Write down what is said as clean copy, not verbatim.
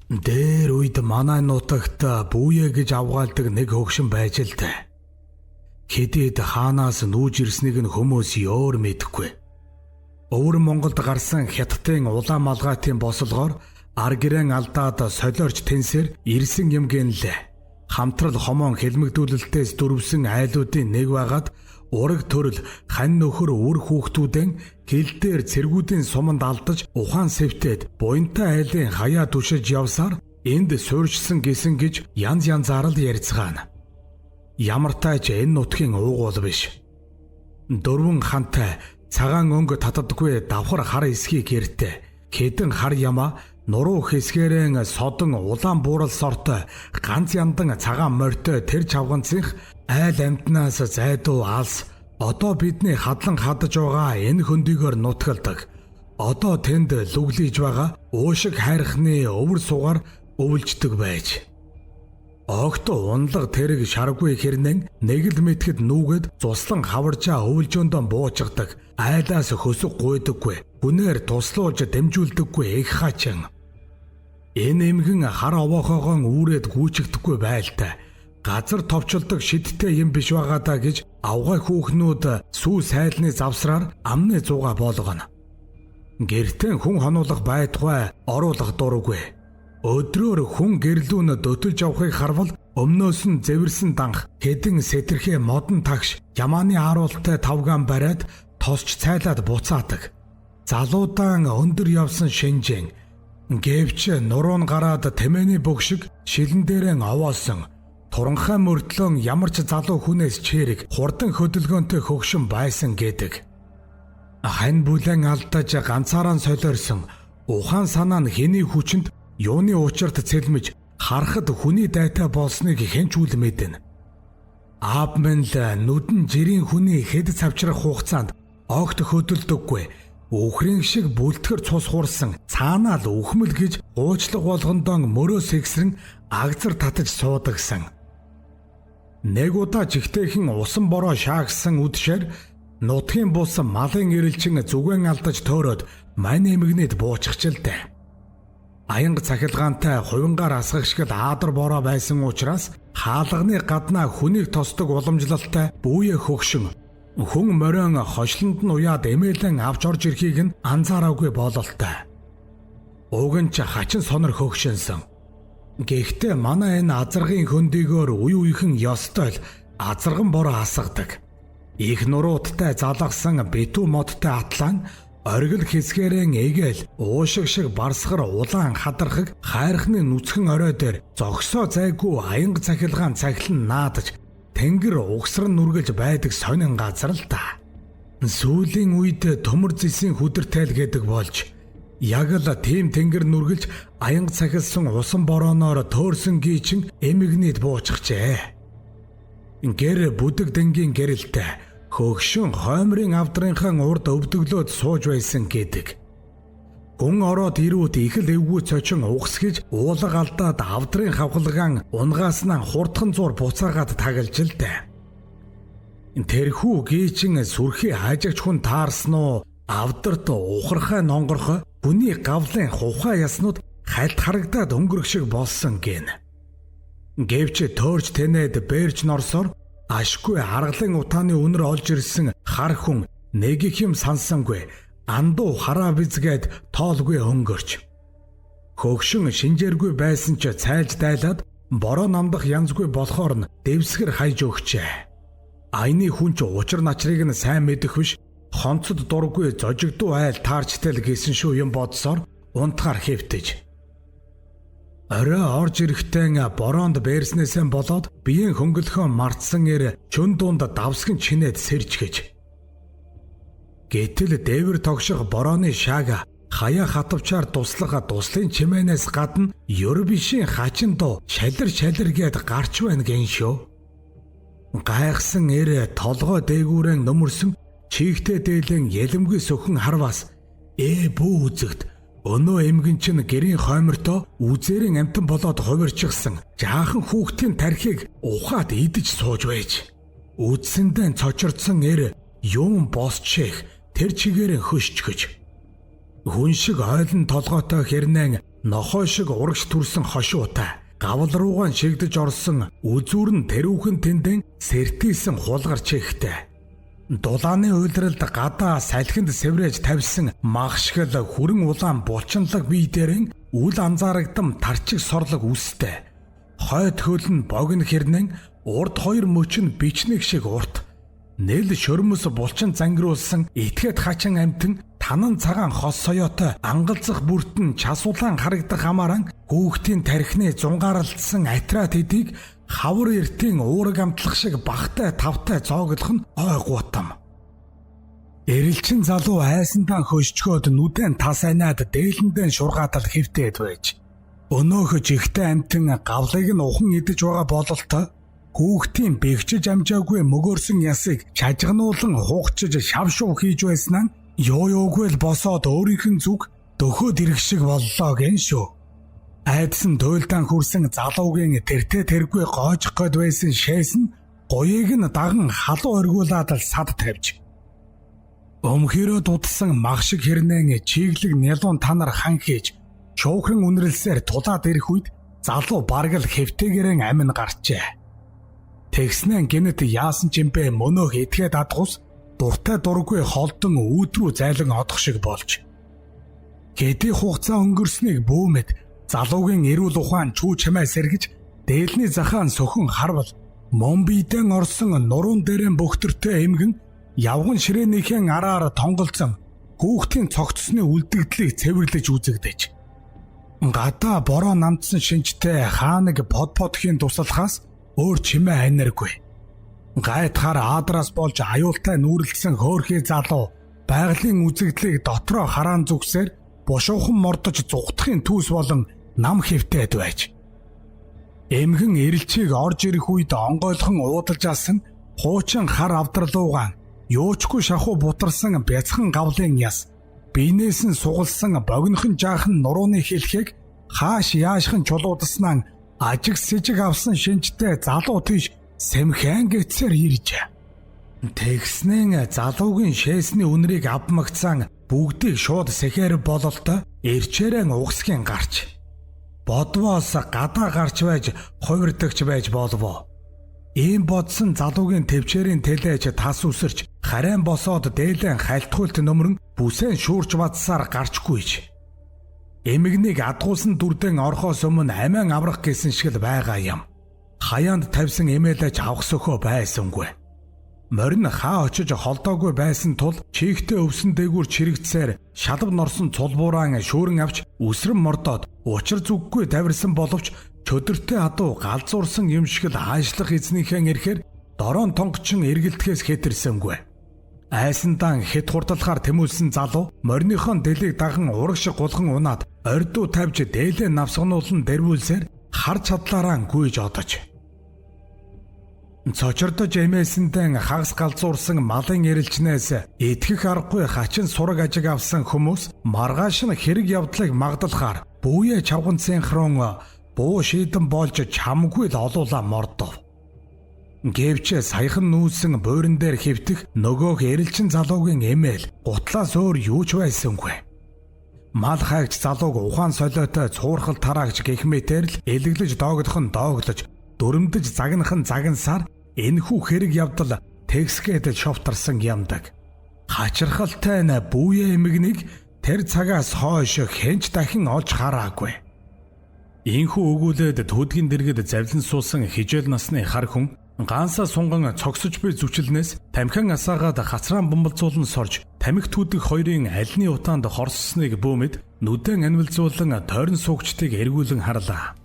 Дээр үед манай нутагт Бүүе гэж авгаалдаг нэг хөгшин байж л дээ. Хэдийд хаанаас нүүж ирснийг нь хүмүүс өөр мэдэхгүй. Өвөр Монголд гарсан Хятадын улаан малгайтын бослогоор ар гэрэн алдаад солиорч тэнсээр ирсэн юм гэнлээ. Хамтрал хомоон хэлмэгдүүлэлтээс дөрвсөн айлуудын нэг байгаад ураг төрөл хань нөхөр үр хүүхдүүдэн хил дээр цэргүүдийн суманд алдаж ухаан сэвтээд буянтай айлын хаяа түшиж явсаар энд суурьшсан гисэн гэж янз янзаар л ярьцгаана. Ямар тач энэ нутгийн уугуул биш. Дөрвөн хантай цагаан өнгө татдаггүй давхар хар эсхийг гэртээ хэдэн хар яма нуруу хэсгээрэн содон улаан буурал сортой ганц яндан цагаан морьтой тэр чавганцынх айл амтнаас зайдуу алс одоо бидний хадлан хадаж байгаа энэ хөндийгөр нутгалдаг. Одоо тэнд лүглийж байгаа уушиг хайрхны өвөр сугаар өвлждөг байж. Огт унлаг тэрэг шарггүй хэрнэн нэг л мэтгэд нүгэд цуслан хаваржаа өвлжөөндөө буучгадаг. Айлаас хөсөг гуйдаггүй. Хүнээр туслуулж дэмжүүлдэггүй их хачин. Энэ эмгэн хар овоохоогоо үүрээд гүйчигдэхгүй байлтай. Газар товчлдог шидтэй юм биш байгаа даа гэж авгай хүүхнүүд сүү сайлны завсраар амны зуга болгоно. Гэртэн хүн хонуулах байтугай оруулах дургүй. Өдрөөр хүн гэрлүүн дөтөлж авахыг харвал өмнөөс нь зэвэрсэн данх хэдэн сэтэрхээ модон тагш ямааны харуултай тавгаан бариад тосч цайлаад буцаадаг. Залуудаан өндөр явсан шинжэн гэвч нуруун гараад тэмээний бөгшиг шилэн дээрэн овоосон туранхай мөрдлөн ямар ч залуу хүнээс чирэг хурдан хөдөлгөөнтэй хөгшин байсан гэдэг. Хань бүлэн алдаж ганцаараа солиорсон ухаан санаа нь хэний хүчинд юуны учирт цэлмэж харахад хүний дайтай болсныг хэн ч үл мэднэ. Аав минь л нүдэн жирийн хүний хэд цавчрах хугацаанд огт хөдөлдөггүй. Үхрийн шиг бүлтгэр цус хуурсан цаанаа л үхмэл гэж уучлаг болгондоо мөрөөс ихсрэн агзар татаж суудагсан. Нэг удаа жигтэйхэн усан бороо шаагсан үдшээр нутгийн бус малын ирэлчин зүгэн алдаж төөрөөд мань эмгэнэд бууччихжээ. Аянга цахилгаантай хувингаар асгагшгал аадар бороо байсан учраас хаалганы гаднаа хүнийг тосдог уламжлалтай Бүүе хөгшин хүн морион хошлонд нь уяад эмээлэн авч орж ирэхийг нь анзаараагүй бололтой. Уг нь ч хачин сонор хөгшинсэн. Гэхдээ манай энэ азаргын хөндийгөөр үе үехэн ёстой л азарган бороо асгадаг. Их нурууттай залгасан битүү модтой атлан оргил хэсгээрэн эгээл уушиг шиг барсгар улаан хадархаг хайрхны нүцгэн орой дээр зогсоо зайгүй аянга цахилгаан цахилан наадаж тэнгэр угсран нүргэлж байдаг сонин газар л та. Сүүлийн үед төмөр зэсийн хүдэртэл гэдэг болж яг л тийм тэнгэр нүргэлж аянга цахилсан усан борооноор төөрсөн гийчин эмигнийд буучгчээ. Гэр бүдэг дэнгийн гэрэлтэй хөгшин хоймрын авдрынхаа урд өвдөглөөд сууж байсан гэдэг. Гүн ороод ирүүд их л эвгүй цочин угсгэж уулаг алдаад авдрын хавхалгаан унгааснаа хурдхан зур буцаагаад тагалж л дээ. Тэрхүү гийчин сүрхий хажигч хүн таарсан уу авдарт ухархай нонгорхой хүний гавлын хухай яснууд хальт харагдаад өнгөрөх шиг болсон гин. Гэвч төөрч тэнэд бэрж норсоор ашгүй аргалын утааны үнэр олж ирсэн хар хүн нэг их юм сансангүй андуу хараа бизгээд тоолгүй өнгөрч. Хөгшин шинжээргүй байсан ч цайлж дайлаад бороо намдах янзгүй болохоор нь дэвсгэр хайж өгчээ. Айны хүн ч учир начрыг нь сайн мэдэх биш хонцод дургүй зожигдуу айл таарчтай л гэсэн шүү юм бодсоор унтахаар хэвтэж. Орой орж ирэхдээ бороонд бээрснээсээ болоод биеийн хөнгөлөхөө мартсан эр чөн дунд давсгэн чинээд сэржгэж. Гэтэл дээвэр тогших борооны шаага хаяа хатвчаар туслах туслын чимээнээс гадна ёр бишийн хачин дуу шалир шалир гээд гарч байна гэн шүү. Гайхсан эр толгой дээгүүрэн нөмөрсөн чигтэй дээлэн ялэмгүй сөхөн харвас бүү үзэгт өнөө эмгэн чинь гэрийн хоймортой үзээрэн амтан болоод хувирчихсан жаахан хүүхдийн тархийг ухаад идэж сууж байж. Үдсэндээ цочордсон эр юм босчих тэр чигээрэн хөшчгөж. Хүн шиг ойлон толгойтой хэрнэн нохой шиг урагш түрсэн хошуутай гавал руугаан шигдэж орсон үзүүр нь тэрүүхэн тэндэн сэртийсэн хулгарч ихтэй. Дулааны уйлралд гадаа салхинд сэврэж тавьсан магшгал хүрэн улаан булчинлаг бие дээрэн үл анзаарагдам тарчиг сорлог үстэй. Хойд хөл нь богино хэрнэн урд хоёр мөч нь бичнэг шиг урт. Нэл шөрмөс булчин зангируулсан этгээд хачин амтэн танан цагаан хос соёотой ангалзах бүртэн часуулан харагдах хамааран хүүхдийн тархины зунгаарлцсан атрат эдийг хавар эртийн уураг амтлах шиг багтай тавтай зооглох нь ой гутам. Эрэлчин залуу айсандаа хөшчгөөд нүдэн тас айнаад дээлэндээ шургаатал хэвтээд байж. Өнөөхөж ихтэй амтэн гавлыг нь ухан идэж байгаа бололтой хүүхдийн бэгчж амжаагүй мөгөөрсөн ясыг чажгнуулан хугчж шавшуу хийж байснаа ёо-ёогүй л босоод өөрийнх нь зүг дөхөөд ирэх шиг боллоо гэн шүү. Айдсан туйлдаан хүрсэн залуугийн тэртээ тэргүй гоожих гээд байсан шээс нь гоёыг нь даган халуу оргиулаад л сад тавьж. Өмхөрөө дудсан мах шиг хэрнэн чиглэг нялуун танаар хан хийж шуухран үнэрлсээр тулаад ирэх үед залуу бараг л хэвтээгэрэн амин гарчээ. Тэгснэн гинэт яасан ч юм бэ мөнөөх этгээд адгус дуртай дургүй холдон өөдрүү зайлан одох шиг болж. Хэдий хугацаа өнгөрснийг бөөмэд залуугийн эрүүл ухаан чүү чамаа сэргэж дээлний захаан сөхөн харвал мон биедэн орсон нуруунд дээрэн бөхтөртэй эмгэн явган ширээнийхэн араар тонголцсон хүүхдийн цогцсны үлдэгдлийг цэвэрлэж үзэгдэж. Гадаа бороо намдсан шинжтэй хаанаг подхийн туслахаас өөр чимээ аниргүй. Гайтахаар аадраас болж аюултай нүүрэлсэн хөөрхий залуу байгалийн үзэгдлийг дотроо хараан зүгсээр бушуухан мордож зүгтахын түүс болон нам хэвтээд байж. Эмгэн эрэлчийг орж ирэх үед онгойлхон уудалж алсан хуучин хар авдралуугаан юучгүй шахуу бутарсан бяцхан гавлын яс биенээс нь сугалсан богинохон жаахан нурууны хэлхийг хааш яашхан чулуудаснаа ажиг сэжиг авсан шинжтэй залуу тийш сэмхэн гэцээр ирж. Тэгснэн залуугийн шээсний үнрийг авмагцсан бүгдийг шууд сэхэр бололтой эрчээрэн угсгийн гарч. Бодвоос гадаа гарч байж хувирдагч байж болов. Ийм бодсон залуугийн төвчээрийн тэлэж тас үсэрч харайн босоод дээлэн хальтгуйлт нөмрөн бүсээн шуурч бадсаар гарчгүйж. Эмэгнийг адгуулсан дүрдэн орхоос өмнө амиан аврах гэсэн шиг л байгаа юм. Хаяанд тавьсан эмээлэж авах сөхөө байсангүй. Морин хаа очиж холдоогүй байсан тул чийгтэй өвсөн дээгүүр чирэгцээр шалав норсон цулбууран шүүрэн авч үсрэн мордоод учир зүггүй тавирсан боловч чөдөртэй адуу галзуурсан юм шиг л хаашлах эзнийхэн ирэхээр дорон тонгочин эргэлдэхээс хэтэрсэнгүй. Айсандан хэд хурдалахаар тэмүүлсэн залуу мориныхон дэлийг даган урагш гулган унаад ордуу тавьж дээлээ навсгнуулан дэрвүүлсээр хар чадлаараа гүйж одож. Цочордож эмээсэндээ хагас галзуурсан малын эрэлчнээс итгэх аргагүй хачин сураг ажиг авсан хүмүүс маргааш нь хэрэг явдлыг магдалахаар бүүе чавган синхрон буу шийдэн болж чамгүй л олуулаа мордов. Гэвч саяхан нүүсэн буурин дээр хэвтэх нөгөөх эрэлчин залуугийн эмээл гутлаас өөр юу ч байсангүй. Мал хайгч залууг ухаан солиотой цуурхал тараагч гэх мэтэр л элэглэж доогдох нь доогдож дөрөмдөж загнах нь загнасаар энэхүү хэрэг явдал тексгээд шовтарсан ямдаг. Хачирхалтай нь бүүе эмэгнийг тэр цагаас хойш хэнч дахин олж хараагүй. Ийхүү өгүүлээд төдгийн дэргэд завлан суусан хижээл насны хар хүн ганцаа сунган цогсож буй зүчлэнээс тамхин асаагаад хацраан бомболцуулан сорж тамхи түүдэг хоёрын альны утаанд хорссныг бөөмөд нүдэн анвилзуулан тойрон суугчдыг эргүүлэн харлаа.